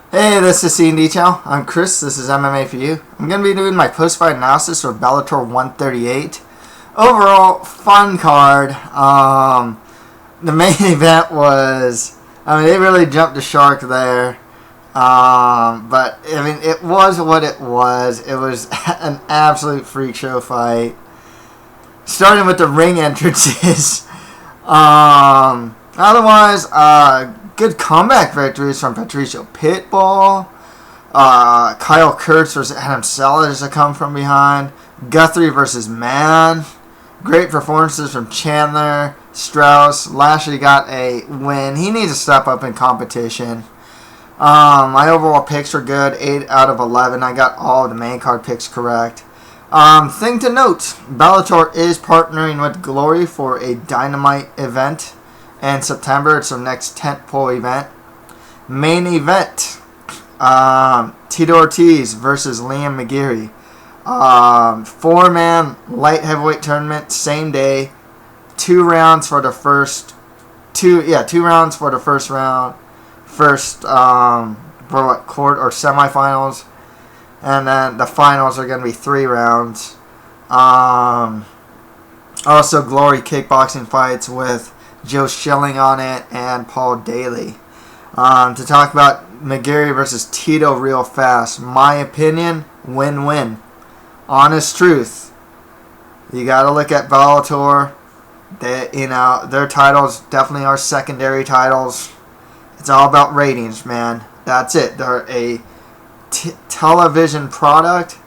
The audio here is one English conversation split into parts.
Hey, this is C&D Channel. I'm Chris. This is MMA for you. I'm going to be doing my post-fight analysis for Bellator 138. Overall, fun card. The main event was, they really jumped the shark there. But, it was what it was. It was an absolute freak show fight. Starting with the ring entrances. Otherwise, good comeback victories from Patricio Pitbull. Kyle Kurtz versus Adam Sellers to come from behind. Guthrie versus Mann. Great performances from Chandler, Strauss. Lashley got a win. He needs to step up in competition. My overall picks were good. 8 out of 11. I got all of the main card picks correct. Thing to note, Bellator is partnering with Glory for a Dynamite event in September. It's their next tentpole event. Main event, Tito Ortiz versus Liam McGeary. 4-man light heavyweight tournament, same day. 2 rounds for the first 2 rounds for the first round. First quarter or semifinals. And then the finals are going to be 3 rounds. Also, Glory kickboxing fights with Joe Schilling on it and Paul Daly. To talk about McGeary versus Tito real fast. My opinion, win-win. Honest truth. You got to look at Bellator. Their titles definitely are secondary titles. It's all about ratings, man. That's it. They're a television product,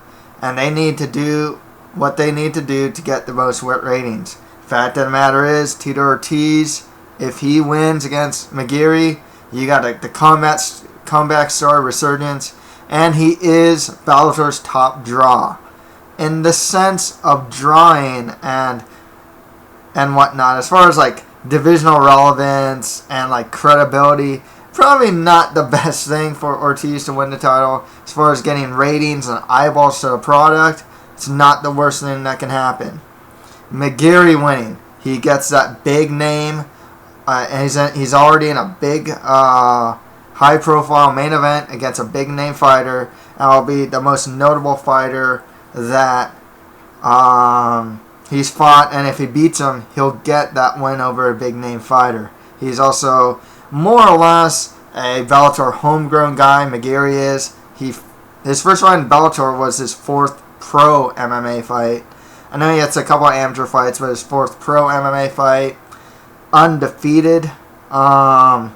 and they need to do what they need to do to get the most ratings. Fact of the matter is, Tito Ortiz, if he wins against McGeary, you got the comeback star resurgence, and he is Bellator's top draw. In the sense of drawing and whatnot, as far as divisional relevance and credibility, probably not the best thing for Ortiz to win the title. As far as getting ratings and eyeballs to the product, it's not the worst thing that can happen. McGeary winning, he gets that big name, and he's already in a big, high-profile main event against a big-name fighter, and will be the most notable fighter that he's fought, and if he beats him, he'll get that win over a big-name fighter. He's also more or less a Bellator homegrown guy. McGeary is. His first fight in Bellator was his 4th pro MMA fight. I know he had a couple of amateur fights, but his 4th pro MMA fight, undefeated. Like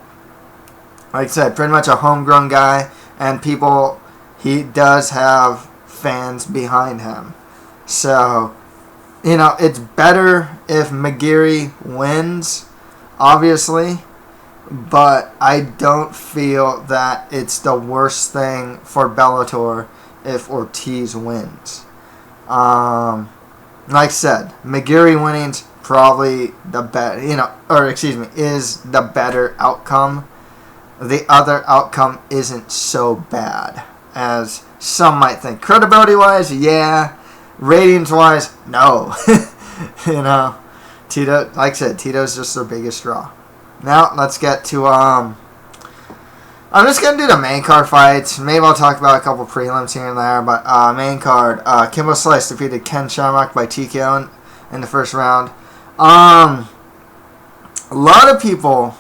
I said, pretty much a homegrown guy, and he does have fans behind him. So, it's better if McGeary wins, obviously, but I don't feel that it's the worst thing for Bellator if Ortiz wins. Like I said, McGeary winning's probably the better, is the better outcome. The other outcome isn't so bad as some might think. Credibility-wise, yeah. Ratings-wise, no. Tito, like I said, Tito's just their biggest draw. Now, let's get to, I'm just going to do the main card fights. Maybe I'll talk about a couple prelims here and there, but main card, Kimbo Slice defeated Ken Shamrock by TKO in the first round. A lot of people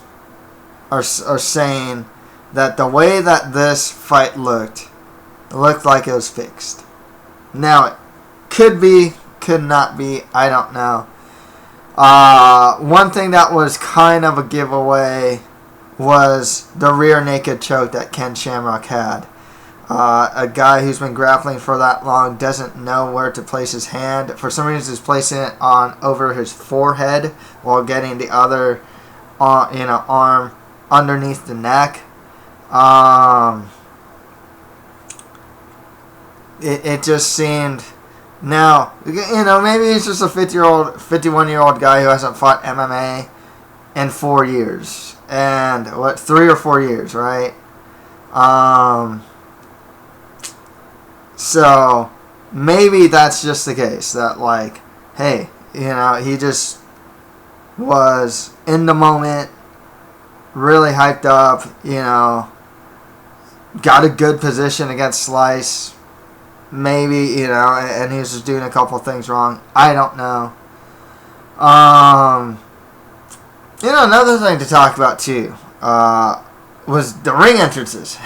are saying that the way that this fight looked like it was fixed. Now, it could be, could not be, I don't know. One thing that was kind of a giveaway was the rear naked choke that Ken Shamrock had. A guy who's been grappling for that long doesn't know where to place his hand. For some reason, he's placing it over his forehead while getting the other arm underneath the neck. It just seemed. Now, maybe he's just a 51-year-old guy who hasn't fought MMA in 4 years. And, 3 or 4 years, right? So, maybe that's just the case. That, hey, he just was in the moment, really hyped up, got a good position against Slice. Maybe, and he was just doing a couple things wrong. I don't know. Another thing to talk about, too, was the ring entrances.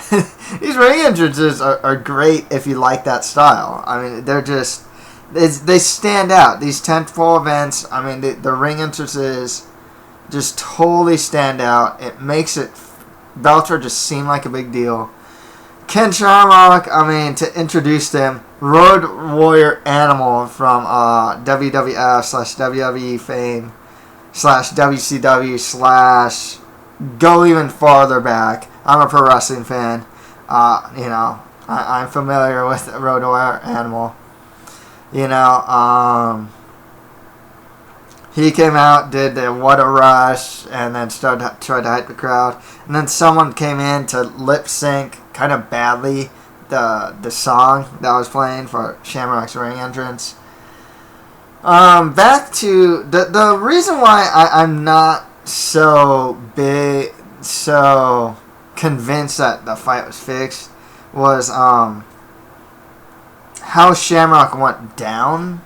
These ring entrances are great if you like that style. I mean, they're just... They stand out. These tentpole events, I mean, the ring entrances just totally stand out. It makes Bellator just seem like a big deal. Ken Shamrock, I mean, to introduce them, Road Warrior Animal from WWF/WWE fame /WCW/ go even farther back. I'm a pro wrestling fan. I'm familiar with Road Warrior Animal. He came out, did the What a Rush, and then tried to hype the crowd. And then someone came in to lip sync kind of badly the song that was playing for Shamrock's ring entrance. Back to the reason why I'm not so convinced that the fight was fixed was how Shamrock went down.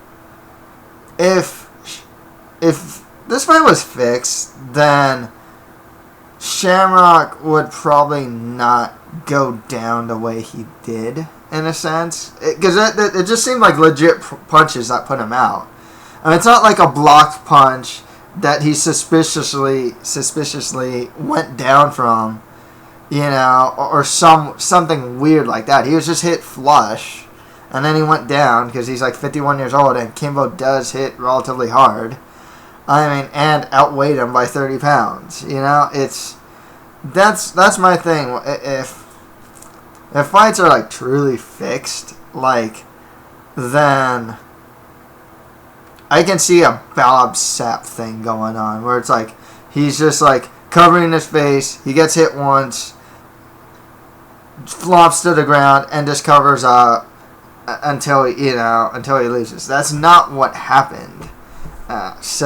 If this fight was fixed, then Shamrock would probably not go down the way he did, in a sense. Because it just seemed like legit punches that put him out. I mean, it's not like a blocked punch that he suspiciously went down from, or something weird like that. He was just hit flush, and then he went down because he's like 51 years old, and Kimbo does hit relatively hard. I mean, and outweighed him by 30 pounds. That's my thing. If fights are like truly fixed, then I can see a Bob Sapp thing going on where it's like he's just like covering his face. He gets hit once, flops to the ground, and just covers up until he loses. That's not what happened. That's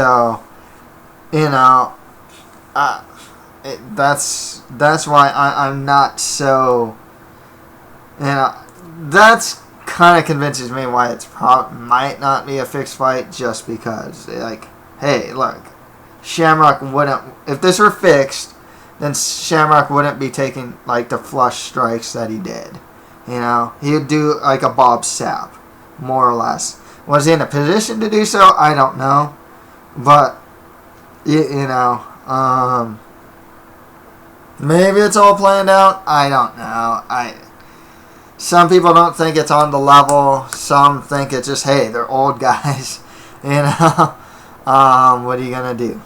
why I'm not so, that's kind of convinces me why it's might not be a fixed fight, just because, hey, look, Shamrock wouldn't, if this were fixed, then Shamrock wouldn't be taking, the flush strikes that he did. He would do, a Bob Sapp, more or less. Was he in a position to do so? I don't know. But, maybe it's all planned out. I don't know. Some people don't think it's on the level. Some think it's just, hey, they're old guys. What are you going to do?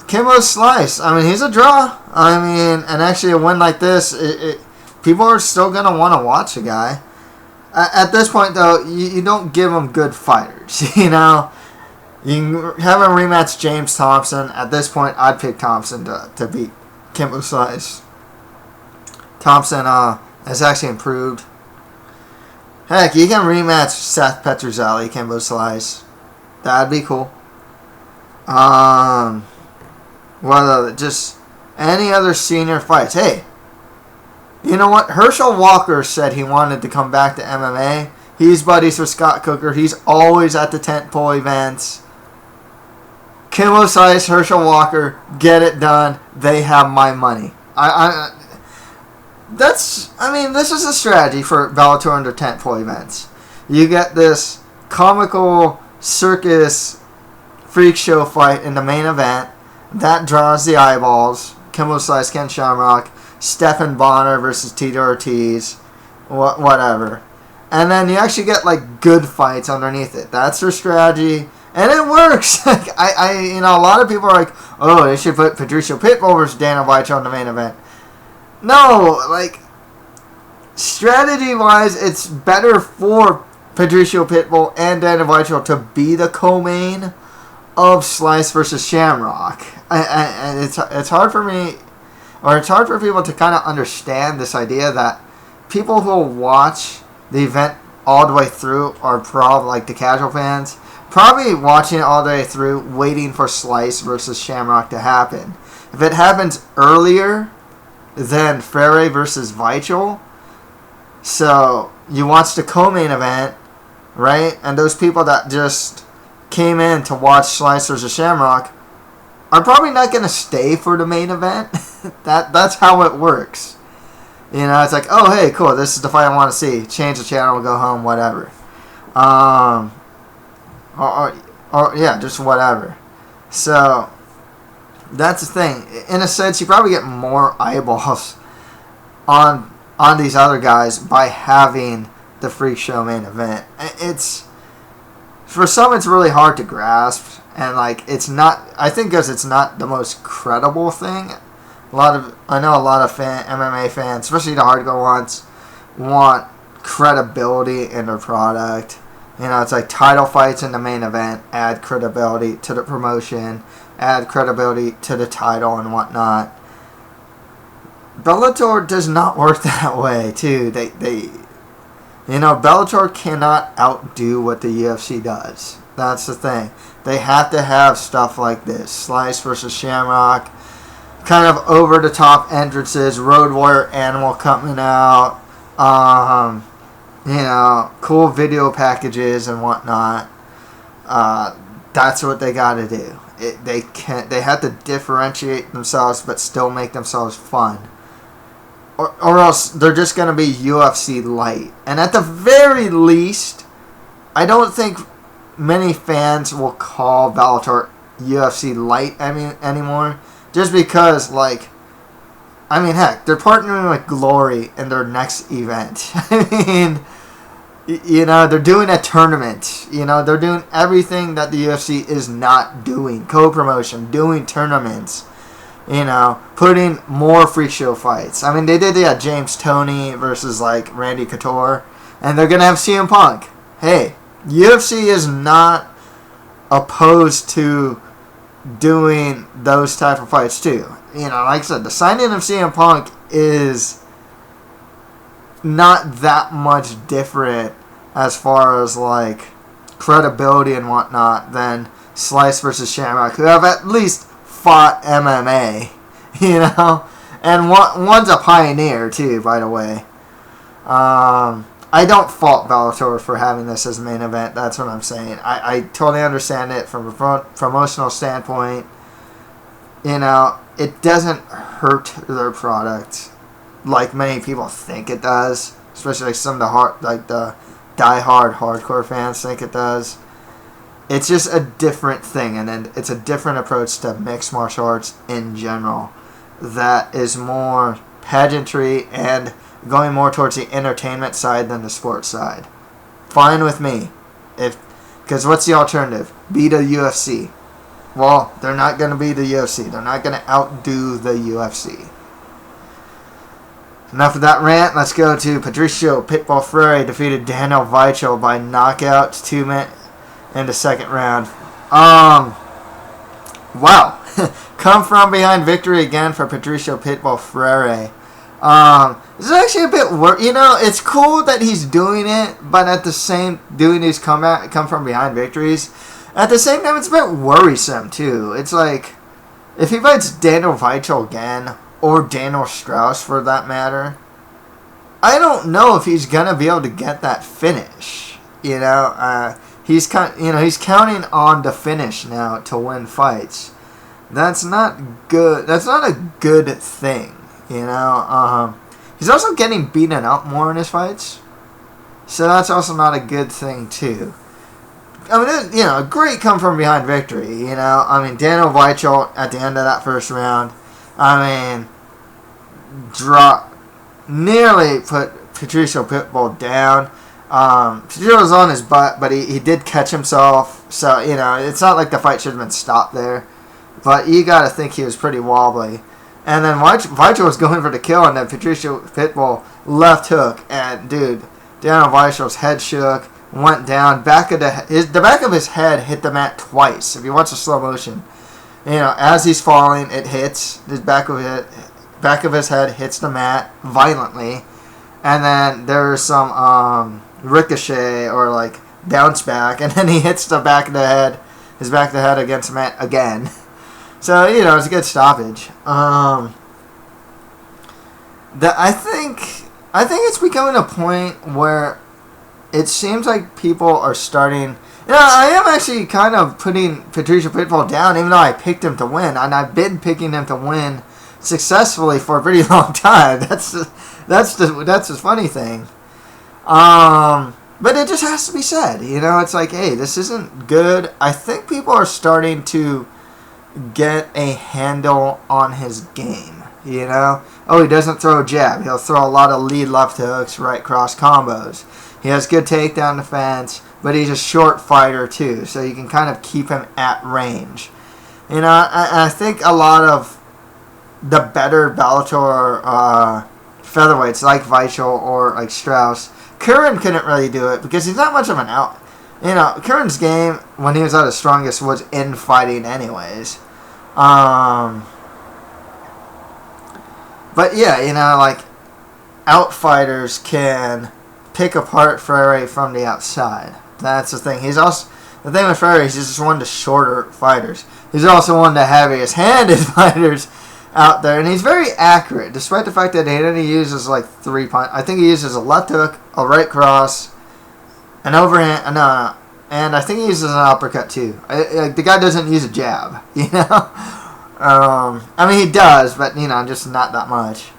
Kimbo Slice. I mean, he's a draw. I mean, and actually a win like this, people are still going to want to watch a guy. At this point, though, you don't give them good fighters, You can have him rematch James Thompson. At this point, I'd pick Thompson to beat Kimbo Slice. Thompson has actually improved. Heck, you can rematch Seth Petrozelli, Kimbo Slice. That'd be cool. Just any other senior fights. Hey, you know what? Herschel Walker said he wanted to come back to MMA. He's buddies with Scott Cooker. He's always at the tentpole events. Kimbo Slice, Herschel Walker, get it done. They have my money. This is a strategy for Bellator under tentpole events. You get this comical circus freak show fight in the main event that draws the eyeballs. Kimbo Slice, Ken Shamrock, Stephan Bonner versus Tito Ortiz, whatever. And then you actually get good fights underneath it. That's their strategy, and it works. A lot of people are like, oh, they should put Patricio Pitbull versus Dana White on the main event. No, strategy-wise, it's better for Patricio Pitbull and Dana White to be the co-main of Slice versus Shamrock. And it's hard for me, or it's hard for people to kind of understand this idea that people who will watch the event all the way through are probably, the casual fans, probably watching it all the way through, waiting for Slice versus Shamrock to happen. If it happens earlier, then Freire versus Weichel. So you watch the co-main event, right? And those people that just came in to watch Slice versus Shamrock are probably not going to stay for the main event. That's how it works. You know, it's like, oh, hey, cool, this is the fight I want to see. Change the channel, go home, whatever. Or yeah, just whatever. So that's the thing. In a sense, you probably get more eyeballs on these other guys by having the Freak Show main event. It's, for some, it's really hard to grasp, and like, it's not, I think, because it's not the most credible thing. I know a lot of MMA fans, especially the hardcore ones, want credibility in their product. You know, it's like title fights in the main event add credibility to the promotion, add credibility to the title and whatnot. Bellator does not work that way, too. You know, Bellator cannot outdo what the UFC does. That's the thing. They have to have stuff like this. Slice versus Shamrock. Kind of over-the-top entrances. Road Warrior Animal coming out. You know, cool video packages and whatnot. That's what they got to do. They have to differentiate themselves but still make themselves fun. Or else they're just going to be UFC light. And at the very least, I don't think many fans will call Bellator UFC light anymore. Just because, like, I mean, heck, they're partnering with Glory in their next event. I mean, you know, they're doing a tournament. You know, they're doing everything that the UFC is not doing. Co-promotion, doing tournaments. You know, putting more Freak Show fights. I mean, they did James Toney versus, like, Randy Couture. And they're going to have CM Punk. Hey, UFC is not opposed to doing those type of fights, too. You know, like I said, the signing of CM Punk is not that much different as far as, like, credibility and whatnot than Slice versus Shamrock, who have at least fought MMA, you know, and one's a pioneer too, by the way. I don't fault Bellator for having this as main event. That's what I'm saying. I totally understand it from a promotional standpoint. You know, it doesn't hurt their product like many people think it does, especially like some of the die-hard hardcore fans think it does. It's just a different thing, and then it's a different approach to mixed martial arts in general that is more pageantry and going more towards the entertainment side than the sports side. Fine with me. Because what's the alternative? Be the UFC. Well, they're not going to be the UFC. They're not going to outdo the UFC. Enough of that rant. Let's go to Patricio Pitbull Freire defeated Daniel Weichel by knockout 2 minutes in the second round. Wow. Come from behind victory again for Patricio Pitbull Freire. This is actually a bit you know, it's cool that he's doing it, but at the same doing these come from behind victories, at the same time it's a bit worrisome too. It's like, if he fights Daniel Weichel again, or Daniel Strauss for that matter, I don't know if he's gonna be able to get that finish. You know, he's counting on the finish now to win fights. That's not good. That's not a good thing. You know, he's also getting beaten up more in his fights, so that's also not a good thing too. I mean, you know, a great come from behind victory. You know, I mean, Daniel Weichel at the end of that first round, I mean, nearly put Patricio Pitbull down. Patricio was on his butt, but he did catch himself. So, you know, it's not like the fight should have been stopped there. But you got to think he was pretty wobbly. And then Weichel was going for the kill, and then Patricio Pitbull left hook. And, dude, Daniel Weichel's head shook, went down. The back of his head hit the mat twice. If you watch the slow motion, you know, as he's falling, it hits. His back of his head hits the mat violently. And then there's some ricochet or like bounce back, and then he hits the back of the head, his back of the head against the mat again. So, you know, it's a good stoppage. I think it's becoming a point where it seems like people are starting. I am actually kind of putting Patricio Pitbull down, even though I picked him to win, and I've been picking him to win successfully for a pretty long time. That's the funny thing. But it just has to be said. It's like, hey, this isn't good. I think people are starting to get a handle on his game. Oh, he doesn't throw a jab. He'll throw a lot of lead left hooks, right cross combos. He has good takedown defense, but he's a short fighter too, so you can kind of keep him at range. I think a lot of the better Bellator featherweights like Weichel or like Strauss, Curran couldn't really do it because he's not much of an out. Curran's game when he was at his strongest was in fighting anyways. But yeah, like outfighters can pick apart Freire from the outside. That's the thing. The thing with Freire is he's just one of the shorter fighters. He's also one of the heaviest handed fighters out there, and he's very accurate, despite the fact that he only uses like 3 punches. I think he uses a left hook, a right cross, an overhand. No, and I think he uses an uppercut too. The guy doesn't use a jab. I mean, he does, but, just not that much.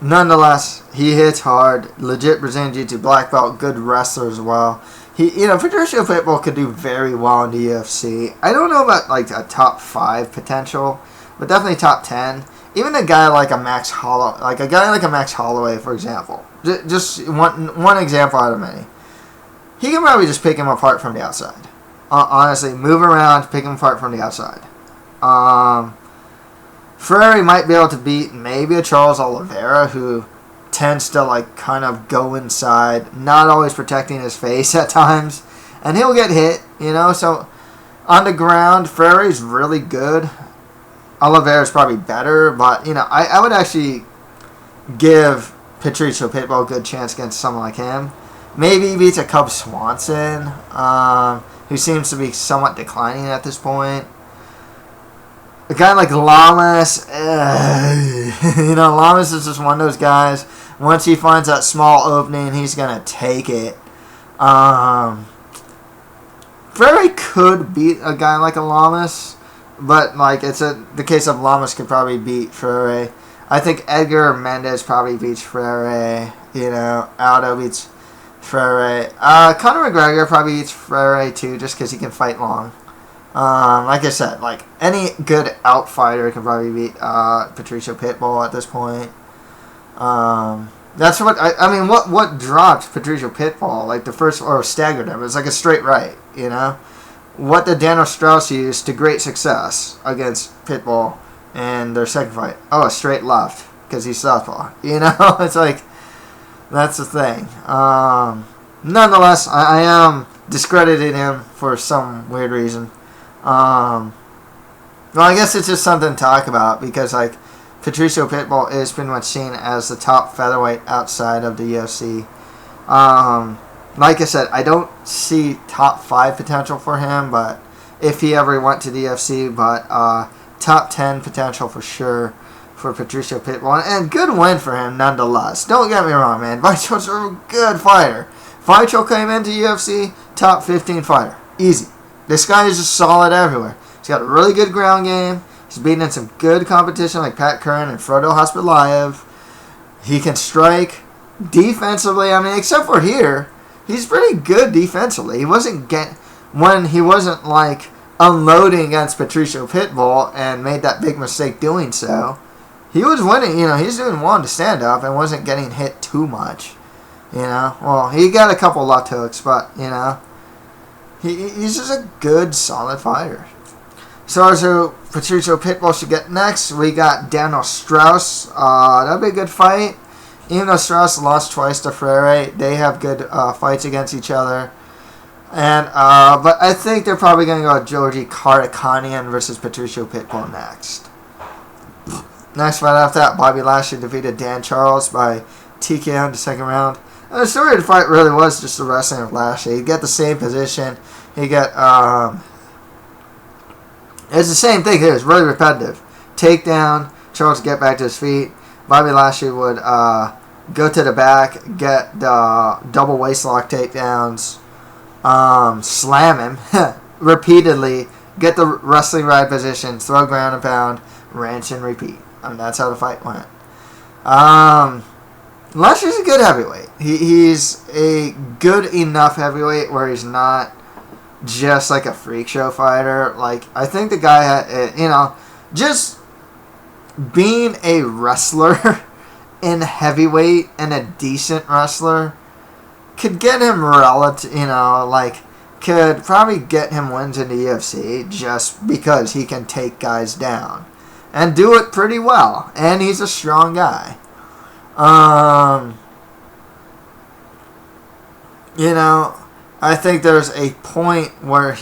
Nonetheless, he hits hard. Legit Brazilian Jiu-Jitsu black belt. Good wrestler as well. Patricio Pitbull could do very well in the UFC. I don't know about, like, a top 5 potential, but definitely top 10. Even a guy like a Max Holloway, for example. Just one example out of many. He can probably just pick him apart from the outside. Honestly, move around, pick him apart from the outside. Freire might be able to beat maybe a Charles Oliveira, who tends to like kind of go inside, not always protecting his face at times, and he'll get hit. So on the ground, Freire's really good. Oliveira's probably better, but I would actually give Patricio Pitbull a good chance against someone like him. Maybe he beats a Cub Swanson, who seems to be somewhat declining at this point. A guy like Lamas, Lamas is just one of those guys. Once he finds that small opening, he's going to take it. Freire could beat a guy like a Lamas, but the case of Lamas could probably beat Freire. I think Edgar Mendez probably beats Freire. Aldo beats Freire. Conor McGregor probably beats Freire too, just because he can fight long. Like I said, like any good outfighter can probably beat Patricio Pitbull at this point. That's what I mean. What dropped Patricio Pitbull like the first or staggered him? It was like a straight right. What did Daniel Strauss use to great success against Pitbull in their second fight? Oh, a straight left because he's southpaw. It's like that's the thing. Nonetheless, I am discrediting him for some weird reason. Well, I guess it's just something to talk about because, like, Patricio Pitbull is pretty much seen as the top featherweight outside of the UFC. Like I said, I don't see top 5 potential for him, but if he ever went to the UFC, but top 10 potential for sure for Patricio Pitbull, and good win for him nonetheless. Don't get me wrong, man. Weichel's a good fighter. Weichel came into UFC, top 15 fighter. Easy. This guy is just solid everywhere. He's got a really good ground game. He's beaten in some good competition like Pat Curran and Frodo Hospitalayev. He can strike defensively. I mean, except for here, he's pretty good defensively. He wasn't like unloading against Patricio Pitbull and made that big mistake doing so. He was winning. He's doing well to stand up and wasn't getting hit too much. Well, he got a couple left hooks, but he's just a good, solid fighter. So Patricio Pitbull should get next. We got Daniel Strauss. That'll be a good fight. Even though Strauss lost twice to Freire, they have good fights against each other. And but I think they're probably going to go Georgi Karakhanyan versus Patricio Pitbull next. Next fight after that, Bobby Lashley defeated Dan Charles by TKO in the second round. And the story of the fight really was just the wrestling of Lashley. He got the same position. He got it's the same thing here. It's really repetitive. Takedown, Charles get back to his feet. Bobby Lashley would go to the back, get the double waistlock takedowns, slam him repeatedly, get the wrestling ride position, throw ground and pound, rinse and repeat. And that's how the fight went. Lashley's a good heavyweight. He's a good enough heavyweight where he's not just like a freak show fighter. Like, I think the guy had, just being a wrestler in heavyweight and a decent wrestler could get him could probably get him wins in the UFC just because he can take guys down and do it pretty well. And he's a strong guy. I think there's a point where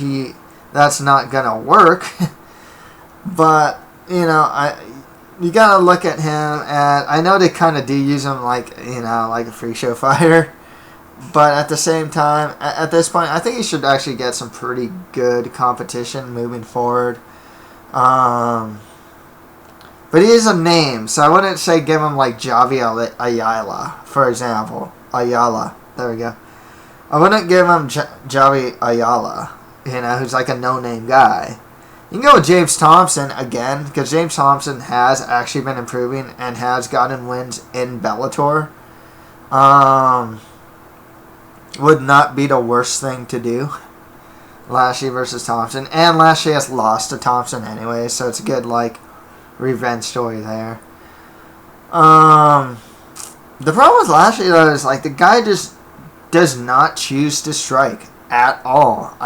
that's not gonna work. But, you gotta look at him, and I know they kind of do use him like a freak show fighter. But at the same time, at this point, I think he should actually get some pretty good competition moving forward. But he is a name, so I wouldn't say give him like Javi Ayala, for example. Ayala, there we go. I wouldn't give him Javi Ayala, who's like a no-name guy. You can go with James Thompson again, because James Thompson has actually been improving and has gotten wins in Bellator. Would not be the worst thing to do. Lashley versus Thompson. And Lashley has lost to Thompson anyway, so it's a good, revenge story there. The problem with Lashley, though, is, the guy just does not choose to strike at all.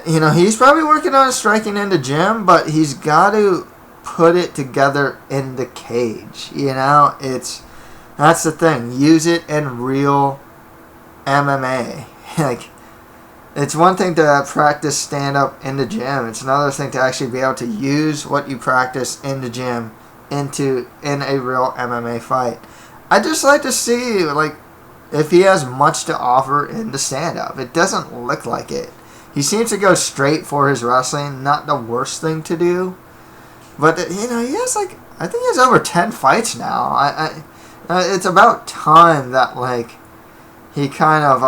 He's probably working on striking in the gym, but he's got to put it together in the cage. That's the thing. Use it in real MMA. It's one thing to practice stand-up in the gym. It's another thing to actually be able to use what you practice in the gym in a real MMA fight. I'd just like to see, if he has much to offer in the stand-up. It doesn't look like it. He seems to go straight for his wrestling. Not the worst thing to do. But, he has, I think he has over 10 fights now. It's about time that, he kind of,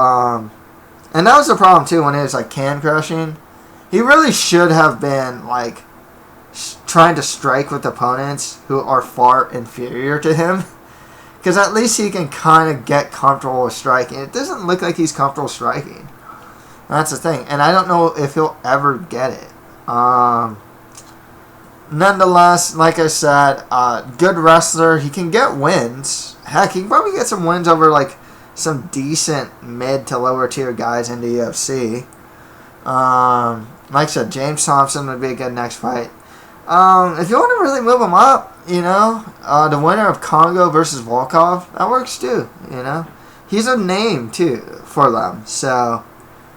and that was the problem too when he was can crushing. He really should have been trying to strike with opponents who are far inferior to him, because at least he can kind of get comfortable with striking. It doesn't look like he's comfortable striking. That's the thing, and I don't know if he'll ever get it. Nonetheless, like I said, good wrestler. He can get wins. Heck, he can probably get some wins over some decent mid to lower tier guys in the UFC. Like I said, James Thompson would be a good next fight. If you want to really move him up, the winner of Congo versus Volkov, that works too, He's a name too for them, so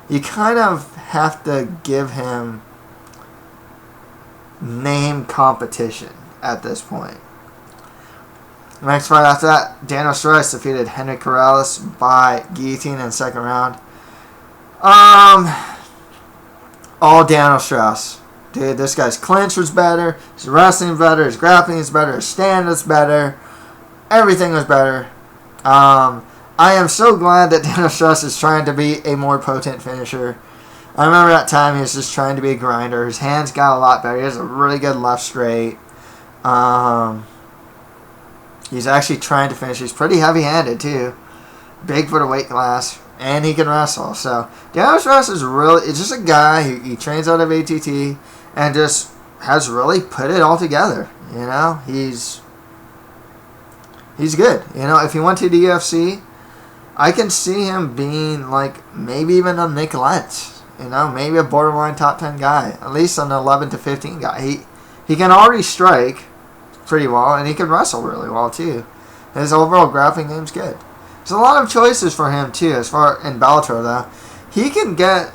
you kind of have to give him name competition at this point. Next fight after that, Daniel Strauss defeated Henry Corrales by guillotine in the second round. All Daniel Strauss. Dude, this guy's clinch was better, his wrestling better, his grappling is better, his stand-up's better. Everything was better. I am so glad that Daniel Strauss is trying to be a more potent finisher. I remember that time he was just trying to be a grinder. His hands got a lot better. He has a really good left straight. He's actually trying to finish. He's pretty heavy-handed, too. Big for the weight class. And he can wrestle. So, Daniel Strauss is it's just a guy who he trains out of ATT and just has really put it all together. He's good. If he went to the UFC, I can see him being, maybe even a Nicolette. Maybe a borderline top 10 guy. At least an 11 to 15 guy. He can already strike pretty well, and he can wrestle really well too. His overall grappling game's good. There's a lot of choices for him too, as far in Bellator though. He can get,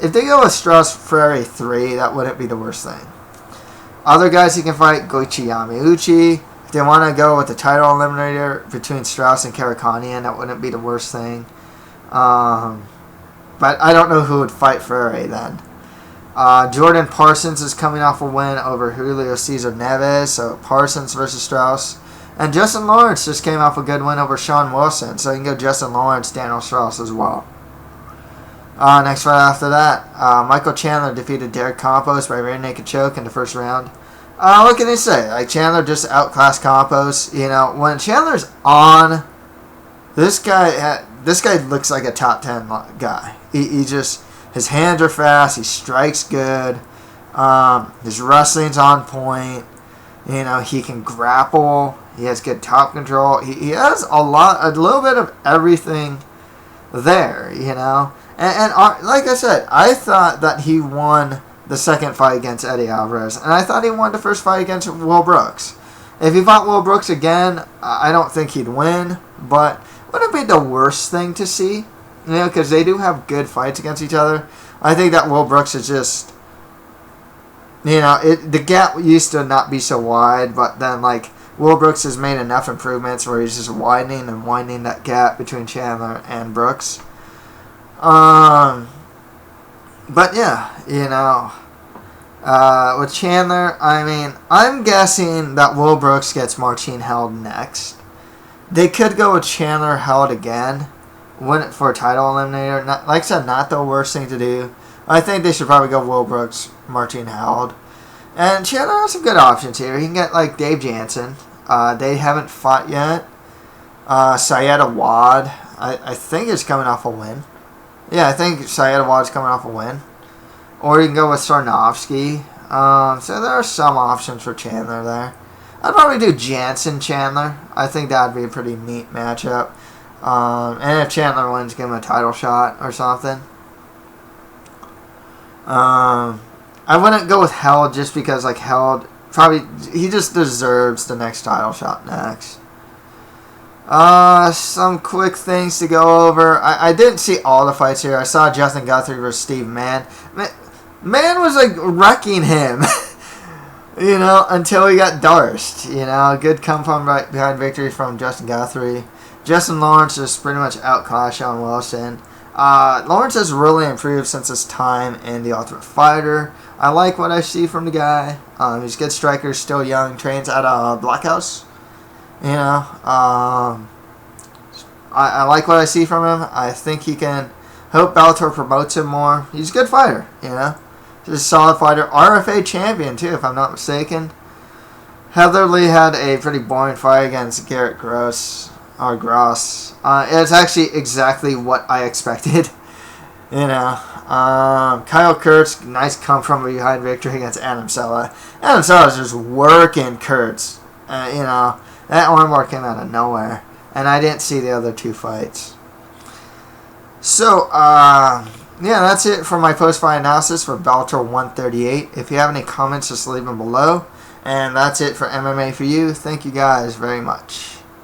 if they go with Strauss Freire 3, that wouldn't be the worst thing. Other guys he can fight, Goichi Yamauchi. If they want to go with the title eliminator between Strauss and Karakanian, that wouldn't be the worst thing. But I don't know who would fight Freire then. Jordan Parsons is coming off a win over Julio Cesar Neves, so Parsons versus Strauss. And Justin Lawrence just came off a good win over Sean Wilson, so you can go Justin Lawrence, Daniel Strauss as well. Next fight after that, Michael Chandler defeated Derek Campos by rear naked choke in the first round. What can I say? Like, Chandler just outclassed Campos. You know, when Chandler's on, this guy looks like a top 10 guy. He just, his hands are fast. He strikes good. His wrestling's on point. You know, he can grapple. He has good top control. He has a little bit of everything there, you know. And like I said, I thought that he won the second fight against Eddie Alvarez. And I thought he won the first fight against Will Brooks. If he fought Will Brooks again, I don't think he'd win. But wouldn't be the worst thing to see. You know, because they do have good fights against each other. I think that Will Brooks is just... You know, the gap used to not be so wide. But then, like, Will Brooks has made enough improvements where he's just widening and widening that gap between Chandler and Brooks. But yeah, you know, with Chandler, I mean, I'm guessing that Will Brooks gets Martine held next. They could go with Chandler held again, win it for a title eliminator. Not, like I said, not the worst thing to do. I think they should probably go Will Brooks, Martine held. And Chandler has some good options here. He can get, like, Dave Jansen. They haven't fought yet. Syed Awad, I think is coming off a win. Yeah, I think Syed Awad's coming off a win. Or you can go with Sarnovsky. So there are some options for Chandler there. I'd probably do Jansen Chandler. I think that would be a pretty neat matchup. And if Chandler wins, give him a title shot or something. I wouldn't go with Held just because, like, Held probably, he just deserves the next title shot next. Some quick things to go over. I didn't see all the fights here. I saw Justin Guthrie versus Steve Mann. Man was, like, wrecking him, you know, until he got Darst. You know, good come from right behind victory from Justin Guthrie. Justin Lawrence just pretty much outclassed Sean Wilson. Lawrence has really improved since his time in The Ultimate Fighter. I like what I see from the guy. He's a good striker, still young, trains at Blackhouse. You know, I like what I see from him. I think he can. Hope Bellator promotes him more. He's a good fighter, you know. He's a solid fighter. RFA champion, too, if I'm not mistaken. Heatherly had a pretty boring fight against Garrett Gross. It's actually exactly what I expected. You know. Kyle Kurtz, nice come from behind victory against Adam Sella. Adam Sella's just working Kurtz. You know. That armbar came out of nowhere. And I didn't see the other two fights. So, yeah, that's it for my post-fight analysis for Bellator 138. If you have any comments, just leave them below. And that's it for MMA for you. Thank you guys very much.